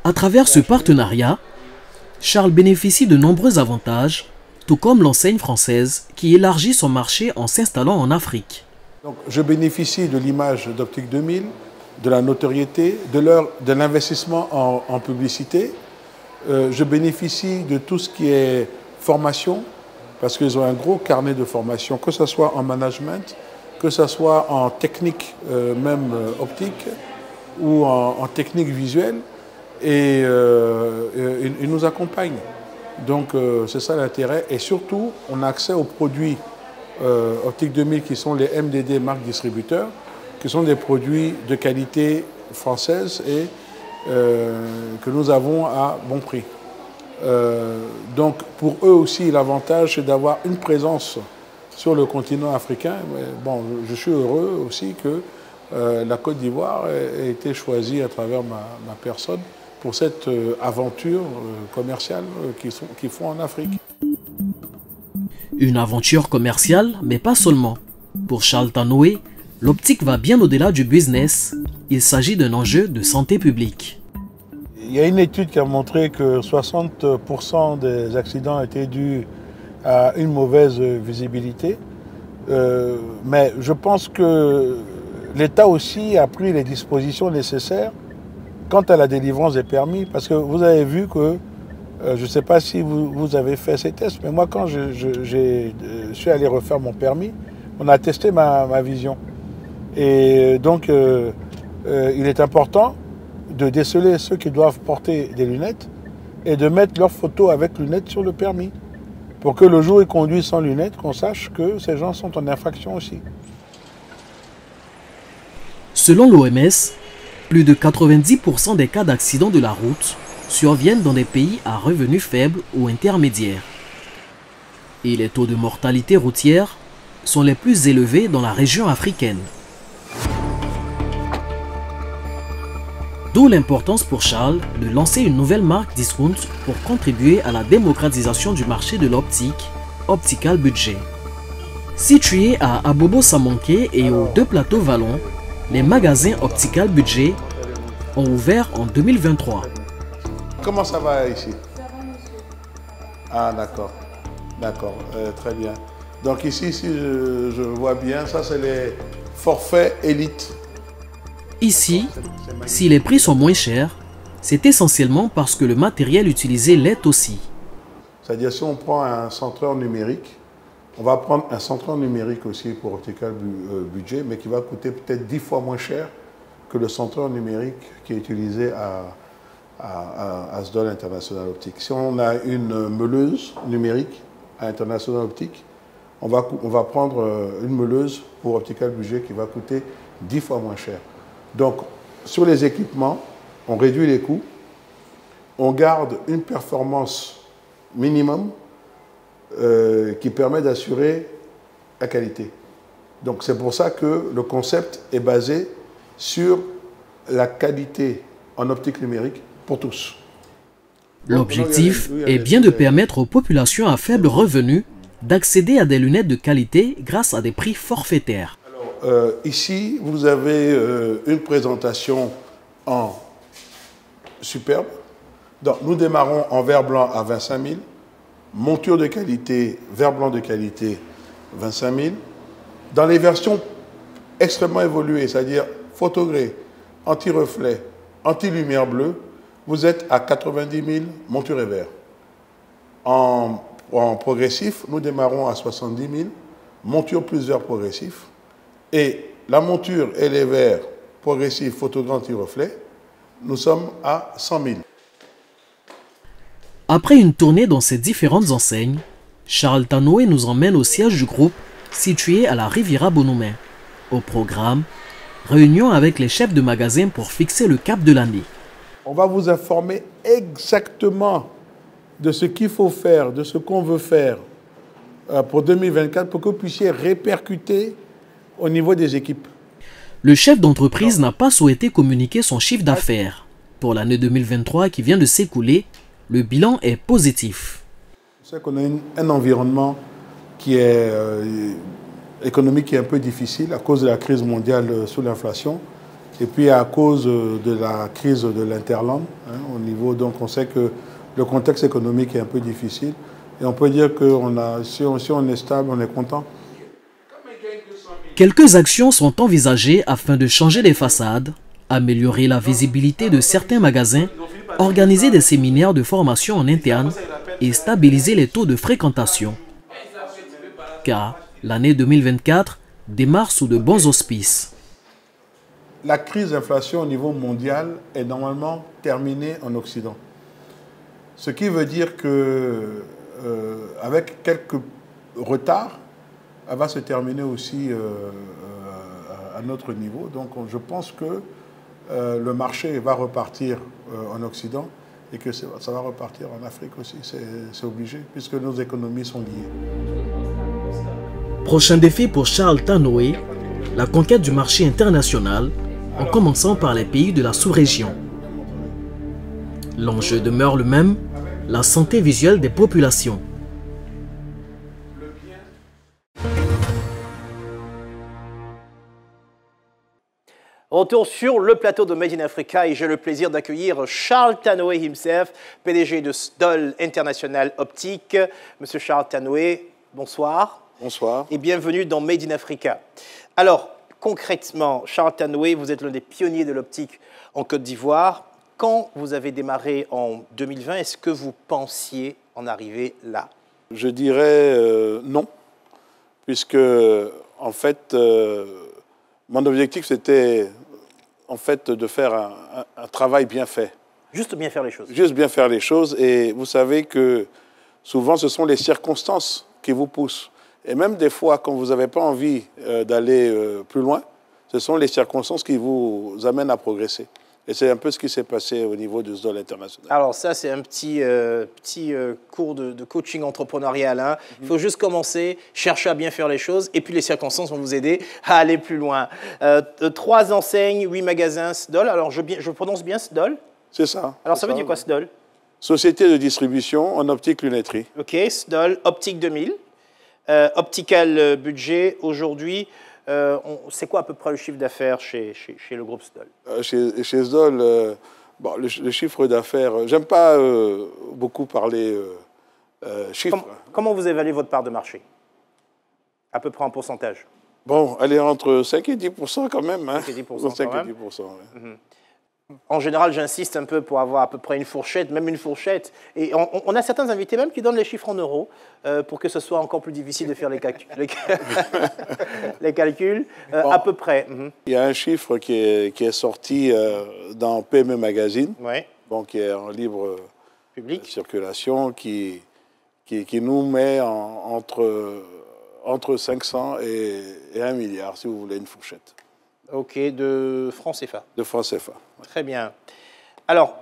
À travers ce partenariat, Charles bénéficie de nombreux avantages, tout comme l'enseigne française qui élargit son marché en s'installant en Afrique. Donc, je bénéficie de l'image d'Optique 2000, de la notoriété, de l'investissement en publicité. Je bénéficie de tout ce qui est formation, parce qu'ils ont un gros carnet de formation, que ce soit en management, que ce soit en technique même optique ou en technique visuelle. Et ils nous accompagnent. Donc c'est ça l'intérêt. Et surtout, on a accès aux produits Optique 2000 qui sont les MDD marques distributeurs, qui sont des produits de qualité française et que nous avons à bon prix. Donc pour eux aussi, l'avantage c'est d'avoir une présence sur le continent africain. Mais bon, je suis heureux aussi que la Côte d'Ivoire ait été choisie à travers ma personne pour cette aventure commerciale qu'ils font en Afrique. Une aventure commerciale, mais pas seulement. Pour Charles Tanoué, l'optique va bien au-delà du business. Il s'agit d'un enjeu de santé publique. Il y a une étude qui a montré que 60% des accidents étaient dus à une mauvaise visibilité. Mais je pense que l'État aussi a pris les dispositions nécessaires quant à la délivrance des permis, parce que vous avez vu que, je ne sais pas si vous avez fait ces tests, mais moi quand je suis allé refaire mon permis, on a testé ma vision. Et donc, il est important de déceler ceux qui doivent porter des lunettes et de mettre leurs photos avec lunettes sur le permis, pour que le jour où ils conduisent sans lunettes, qu'on sache que ces gens sont en infraction aussi. Selon l'OMS, plus de 90% des cas d'accidents de la route surviennent dans des pays à revenus faibles ou intermédiaires. Et les taux de mortalité routière sont les plus élevés dans la région africaine. D'où l'importance pour Charles de lancer une nouvelle marque discount pour contribuer à la démocratisation du marché de l'optique, Optical Budget. Situés à Abobo Samonké et aux deux plateaux Vallon, les magasins Optical Budget ont ouvert en 2023. Comment ça va ici? Ah d'accord, d'accord, très bien. Donc ici, si je vois bien, ça c'est les forfaits élites. Ici, si les prix sont moins chers, c'est essentiellement parce que le matériel utilisé l'est aussi. C'est-à-dire si on prend un centreur numérique, on va prendre un centreur numérique aussi pour Optical Budget, mais qui va coûter peut-être 10 fois moins cher que le centreur numérique qui est utilisé à Asdol International Optique. Si on a une meuleuse numérique à International Optique, on va prendre une meuleuse pour Optical Budget qui va coûter 10 fois moins cher. Donc, sur les équipements, on réduit les coûts, on garde une performance minimum qui permet d'assurer la qualité. Donc, c'est pour ça que le concept est basé sur la qualité en optique numérique pour tous. L'objectif est bien de permettre aux populations à faible revenu d'accéder à des lunettes de qualité grâce à des prix forfaitaires. Ici, vous avez une présentation en superbe. Donc, nous démarrons en verre blanc à 25 000, monture de qualité, verre blanc de qualité, 25 000. Dans les versions extrêmement évoluées, c'est-à-dire photogré, anti-reflet, anti-lumière bleue, vous êtes à 90 000 monture et verre. En progressif, nous démarrons à 70 000, monture plus verre progressif. Et la monture et les verres progressifs photogré anti-reflet, nous sommes à 100 000. Après une tournée dans ces différentes enseignes, Charles Tanoé nous emmène au siège du groupe situé à la Riviera Bonoumé. Au programme, réunion avec les chefs de magasin pour fixer le cap de l'année. On va vous informer exactement de ce qu'il faut faire, de ce qu'on veut faire pour 2024 pour que vous puissiez répercuter au niveau des équipes. Le chef d'entreprise n'a pas souhaité communiquer son chiffre d'affaires. Pour l'année 2023 qui vient de s'écouler, le bilan est positif. C'est qu'on a un environnement qui est économique qui est un peu difficile à cause de la crise mondiale sous l'inflation et puis à cause de la crise de l'interland. Au niveau, donc on sait que le contexte économique est un peu difficile et on peut dire que si on est stable, on est content. Quelques actions sont envisagées afin de changer les façades, améliorer la visibilité de certains magasins, organiser des séminaires de formation en interne et stabiliser les taux de fréquentation. Car l'année 2024 démarre sous de bons auspices. La crise d'inflation au niveau mondial est normalement terminée en Occident. Ce qui veut dire que, avec quelques retards, elle va se terminer aussi à notre niveau. Donc je pense que le marché va repartir en Occident et que ça va repartir en Afrique aussi. C'est obligé, puisque nos économies sont liées. Prochain défi pour Charles Tanoé, la conquête du marché international, en commençant par les pays de la sous-région. L'enjeu demeure le même, la santé visuelle des populations. Retour sur le plateau de Made in Africa et j'ai le plaisir d'accueillir Charles Tanoé himself, PDG de Asdol International Optique. Monsieur Charles Tanoé, bonsoir. Bonsoir. Et bienvenue dans Made in Africa. Alors, concrètement, Charles Tanoé, vous êtes l'un des pionniers de l'optique en Côte d'Ivoire. Quand vous avez démarré en 2020, est-ce que vous pensiez en arriver là? Je dirais non, puisque en fait, Mon objectif, c'était en fait de faire un travail bien fait. Juste bien faire les choses. Juste bien faire les choses. Et vous savez que souvent, ce sont les circonstances qui vous poussent. Et même des fois, quand vous n'avez pas envie d'aller plus loin, ce sont les circonstances qui vous amènent à progresser. Et c'est un peu ce qui s'est passé au niveau de SDOL International. Alors ça, c'est un petit cours de coaching entrepreneurial. Hein. Il faut juste commencer, chercher à bien faire les choses, et puis les circonstances vont vous aider à aller plus loin. 3 enseignes, 8 magasins SDOL. Alors je prononce bien SDOL? C'est ça. Alors ça veut dire quoi SDOL? Société de distribution en optique lunetterie. Ok, SDOL, Optique 2000. Optical Budget, aujourd'hui, c'est quoi à peu près le chiffre d'affaires chez le groupe SDOL? Chez SDOL, bon, le chiffre d'affaires, j'aime pas beaucoup parler chiffres. Comment vous évaluez votre part de marché? À peu près en pourcentage? Bon, elle est entre 5 et 10% quand même. Hein. 5 et 10%, 5 quand et même. 10%, ouais. En général, j'insiste un peu pour avoir à peu près une fourchette, même une fourchette. Et on a certains invités même qui donnent les chiffres en euros pour que ce soit encore plus difficile de faire les calculs. Les calculs, Bon, à peu près. Il y a un chiffre qui est sorti dans PME Magazine, ouais. bon, qui est en libre Public. Circulation, qui nous met entre 500 et 1 milliard, si vous voulez, une fourchette. Ok, de francs CFA. De francs CFA. Ouais. Très bien. Alors,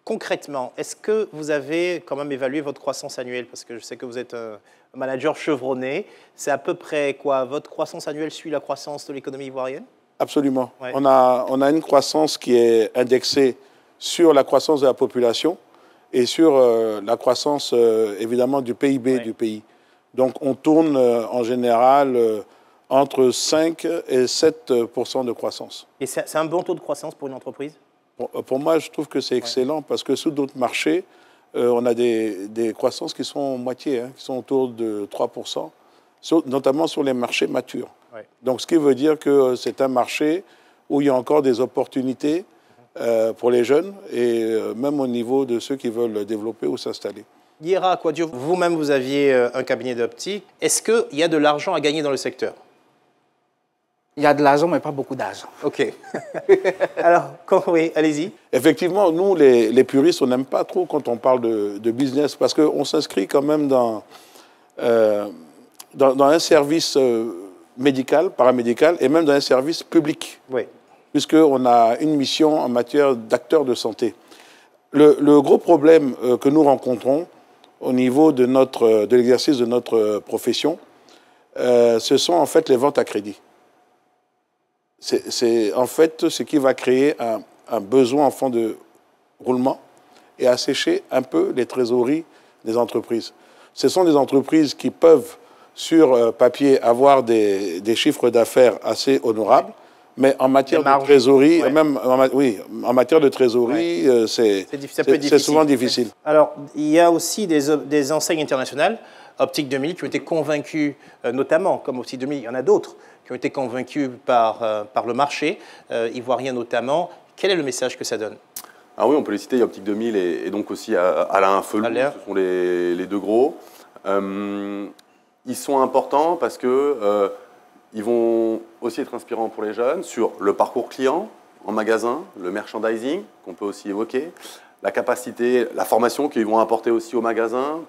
concrètement, est-ce que vous avez quand même évalué votre croissance annuelle? Parce que je sais que vous êtes un manager chevronné. C'est à peu près quoi? Votre croissance annuelle suit la croissance de l'économie ivoirienne? Absolument. Ouais. On a une croissance qui est indexée sur la croissance de la population et sur la croissance, évidemment, du PIB du pays. Donc, on tourne en général entre 5 et 7% de croissance. Et c'est un bon taux de croissance pour une entreprise? Pour moi, je trouve que c'est excellent parce que sous d'autres marchés, on a des croissances qui sont moitié, hein, qui sont autour de 3%, notamment sur les marchés matures. Ouais. Donc, ce qui veut dire que c'est un marché où il y a encore des opportunités pour les jeunes et même au niveau de ceux qui veulent développer ou s'installer. Yera Akwadio, vous-même, vous aviez un cabinet d'optique. Est-ce qu'il y a de l'argent à gagner dans le secteur? Il y a de l'argent, mais pas beaucoup d'argent. OK. Alors, oui, allez-y. Effectivement, nous, les puristes, on n'aime pas trop quand on parle de business parce qu'on s'inscrit quand même dans un service médical, paramédical et même dans un service public. Oui. Puisqu'on a une mission en matière d'acteurs de santé. Le gros problème que nous rencontrons au niveau de l'exercice de notre profession, ce sont en fait les ventes à crédit. C'est en fait ce qui va créer un besoin en fonds de roulement et assécher un peu les trésoreries des entreprises. Ce sont des entreprises qui peuvent, sur papier, avoir des chiffres d'affaires assez honorables, mais en matière de trésorerie, même en matière de trésorerie, c'est souvent difficile. Alors, il y a aussi des enseignes internationales, Optique 2000, qui ont été convaincues, notamment, comme Optique 2000, il y en a d'autres, qui ont été convaincus par le marché, ivoirien notamment. Quel est le message que ça donne? Ah oui, on peut les citer, Optique 2000 et donc aussi Alain Felou, ce sont les deux gros. Ils sont importants parce que ils vont aussi être inspirants pour les jeunes sur le parcours client en magasin, le merchandising, qu'on peut aussi évoquer, la capacité, la formation qu'ils vont apporter aussi au magasin.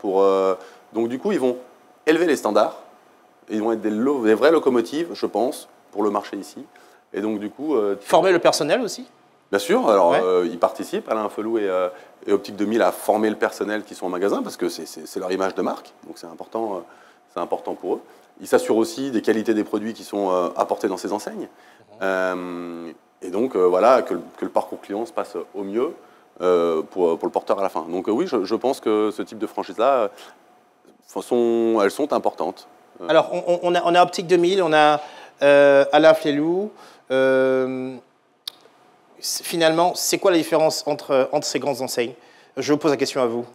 Donc du coup, ils vont élever les standards. Ils vont être des vraies locomotives, je pense, pour le marché ici. Et donc, du coup... former le personnel aussi? Bien sûr. Alors, ils participent, Alain Felou et Optique 2000, à former le personnel qui sont en magasin, parce que c'est leur image de marque. Donc, c'est important pour eux. Ils s'assurent aussi des qualités des produits qui sont apportés dans ces enseignes. Et donc, voilà, que le parcours client se passe au mieux pour le porteur à la fin. Donc, oui, je pense que ce type de franchise-là, elles sont importantes. Alors, on a Optique 2000, on a Alain Felou. Finalement, c'est quoi la différence entre ces grandes enseignes? Je vous pose la question à vous.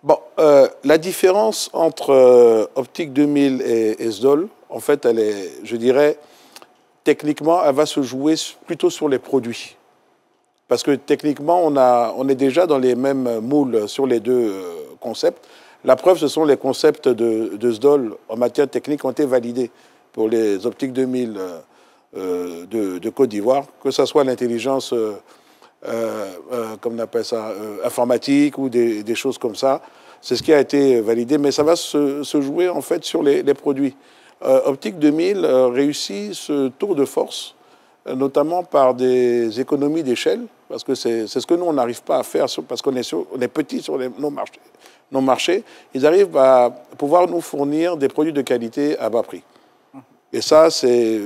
Bon, la différence entre Optique 2000 et SDOL, en fait, elle est, je dirais, techniquement, elle va se jouer plutôt sur les produits. Parce que techniquement, on est déjà dans les mêmes moules sur les deux concepts. La preuve, ce sont les concepts de SDOL en matière technique qui ont été validés pour les Optiques 2000 de Côte d'Ivoire, que ce soit l'intelligence, comme on appelle ça, informatique ou des choses comme ça. C'est ce qui a été validé, mais ça va se jouer en fait sur les produits. Optique 2000 réussit ce tour de force, notamment par des économies d'échelle, parce que c'est ce que nous, on n'arrive pas à faire, parce qu'on est petit sur nos marchés. Ils arrivent à pouvoir nous fournir des produits de qualité à bas prix. Et ça, c'est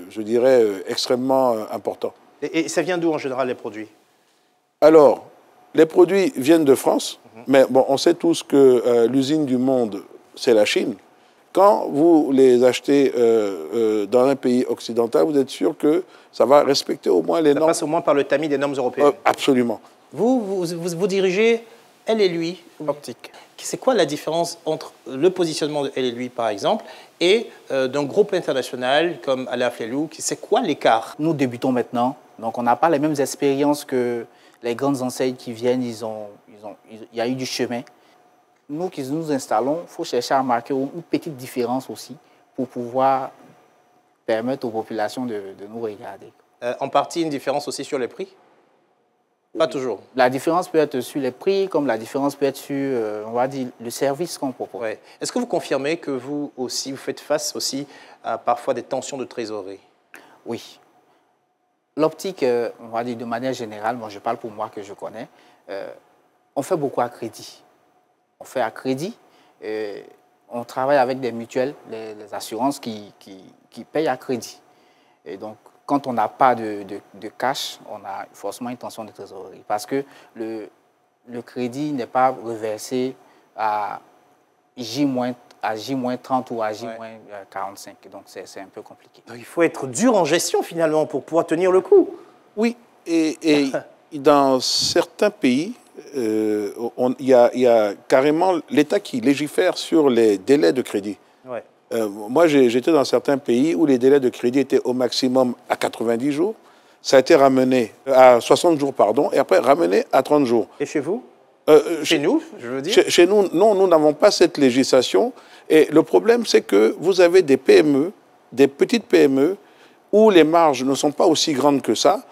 je dirais, extrêmement important. Et ça vient d'où en général les produits? Alors, les produits viennent de France, mais bon, on sait tous que l'usine du monde, c'est la Chine. Quand vous les achetez dans un pays occidental, vous êtes sûr que ça va respecter au moins les normes. Ça passe au moins par le tamis des normes européennes. Absolument. Vous dirigez Elle et Lui Optique. C'est quoi la différence entre le positionnement de Elle et Lui, par exemple, et d'un groupe international comme Alain Flelou? C'est quoi l'écart? Nous débutons maintenant, donc on n'a pas les mêmes expériences que les grandes enseignes qui viennent. Il y a eu du chemin. Nous qui nous installons, il faut chercher à marquer une petite différence aussi pour pouvoir permettre aux populations de nous regarder. En partie, une différence aussi sur les prix? Pas toujours. La différence peut être sur les prix, comme la différence peut être sur, on va dire, le service qu'on propose. Ouais. Est-ce que vous confirmez que vous aussi, vous faites face aussi à parfois des tensions de trésorerie? Oui. L'optique, on va dire de manière générale, moi je parle pour moi que je connais, on fait beaucoup à crédit. On fait à crédit, on travaille avec des mutuelles, les assurances qui payent à crédit. Et donc, quand on n'a pas de cash, on a forcément une tension de trésorerie. Parce que le crédit n'est pas reversé à J-30 ou à J-45. Donc, c'est un peu compliqué. Donc, il faut être dur en gestion, finalement, pour pouvoir tenir le coup. Oui, et dans certains pays, il y a carrément l'État qui légifère sur les délais de crédit. Ouais. Moi, j'étais dans certains pays où les délais de crédit étaient au maximum à 90 jours. Ça a été ramené à 60 jours, pardon, et après ramené à 30 jours. Et chez vous? Chez nous, je veux dire? Chez nous, non, nous n'avons pas cette législation. Et le problème, c'est que vous avez des PME, des petites PME, où les marges ne sont pas aussi grandes que ça.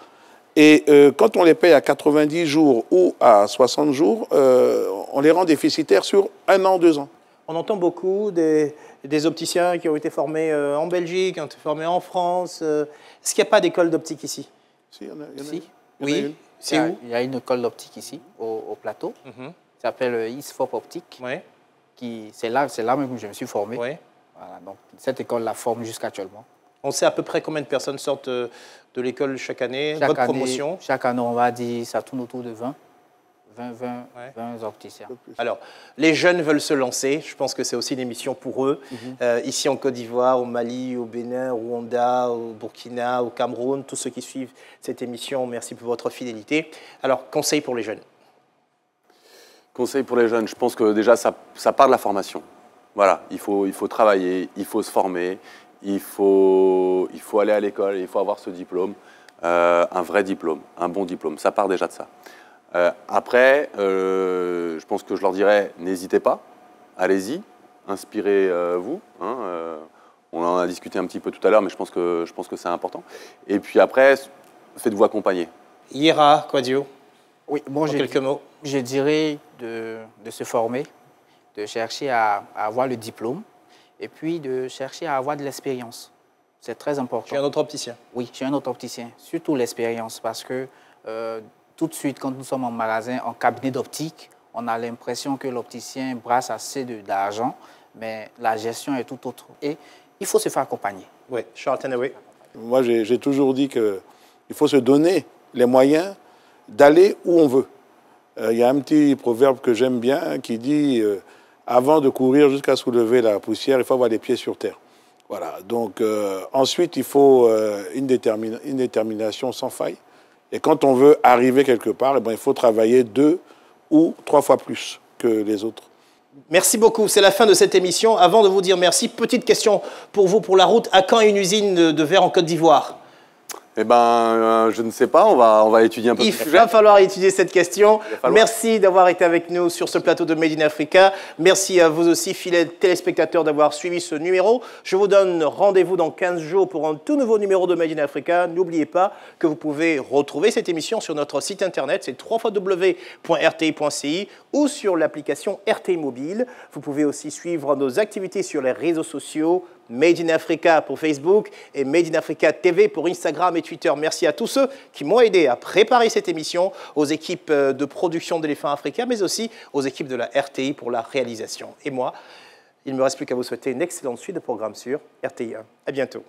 Et quand on les paye à 90 jours ou à 60 jours, on les rend déficitaires sur 1 an, 2 ans. On entend beaucoup des opticiens qui ont été formés en Belgique, qui ont été formés en France. Est-ce qu'il n'y a pas d'école d'optique ici? Si, il y en a. Si. Oui. C'est où? Il y a une école d'optique ici, au plateau. Ça s'appelle ISFOP Optique. Ouais. C'est là même que je me suis formé. Ouais. Voilà, donc cette école la forme jusqu'actuellement. On sait à peu près combien de personnes sortent de l'école chaque année? Votre promotion? Chaque année, on va dire, ça tourne autour de 20 opticiens. Alors, les jeunes veulent se lancer. Je pense que c'est aussi une émission pour eux. Ici en Côte d'Ivoire, au Mali, au Bénin, au Rwanda, au Burkina, au Cameroun, tous ceux qui suivent cette émission, merci pour votre fidélité. Alors, conseil pour les jeunes? Conseil pour les jeunes, je pense que déjà, ça part de la formation. Voilà, il faut travailler, il faut se former, il faut aller à l'école, il faut avoir ce diplôme, un vrai diplôme, un bon diplôme. Ça part déjà de ça. Après, je pense que je leur dirais, n'hésitez pas, allez-y, inspirez-vous. On en a discuté un petit peu tout à l'heure, mais je pense que c'est important. Et puis après, faites-vous accompagner. Yera Kouadio, oui, bon, quelques mots. Je dirais de se former, de chercher à avoir le diplôme, et puis de chercher à avoir de l'expérience. C'est très important. Tu es un autre opticien? Oui, je suis un autre opticien. Surtout l'expérience, parce que tout de suite, quand nous sommes en magasin, en cabinet d'optique, on a l'impression que l'opticien brasse assez d'argent, mais la gestion est tout autre. Et il faut se faire accompagner. Oui, Charles Tanaway. Moi, j'ai toujours dit qu'il faut se donner les moyens d'aller où on veut. Il y a un petit proverbe que j'aime bien qui dit avant de courir jusqu'à soulever la poussière, il faut avoir les pieds sur terre. Voilà. Donc, ensuite, il faut une détermination sans faille. Et quand on veut arriver quelque part, eh bien, il faut travailler 2 ou 3 fois plus que les autres. Merci beaucoup. C'est la fin de cette émission. Avant de vous dire merci, petite question pour vous, pour la route. À quand une usine de verre en Côte d'Ivoire? Eh ben, je ne sais pas, on va étudier un peu. Il va falloir étudier cette question. Merci d'avoir été avec nous sur ce plateau de Made in Africa. Merci à vous aussi, fidèles téléspectateurs, d'avoir suivi ce numéro. Je vous donne rendez-vous dans 15 jours pour un tout nouveau numéro de Made in Africa. N'oubliez pas que vous pouvez retrouver cette émission sur notre site internet, c'est www.rti.ci ou sur l'application RTI Mobile. Vous pouvez aussi suivre nos activités sur les réseaux sociaux, Made in Africa pour Facebook et Made in Africa TV pour Instagram et Twitter. Merci à tous ceux qui m'ont aidé à préparer cette émission, aux équipes de production d'Éléphants Africa, mais aussi aux équipes de la RTI pour la réalisation. Et moi, il ne me reste plus qu'à vous souhaiter une excellente suite de programmes sur RTI1. À bientôt.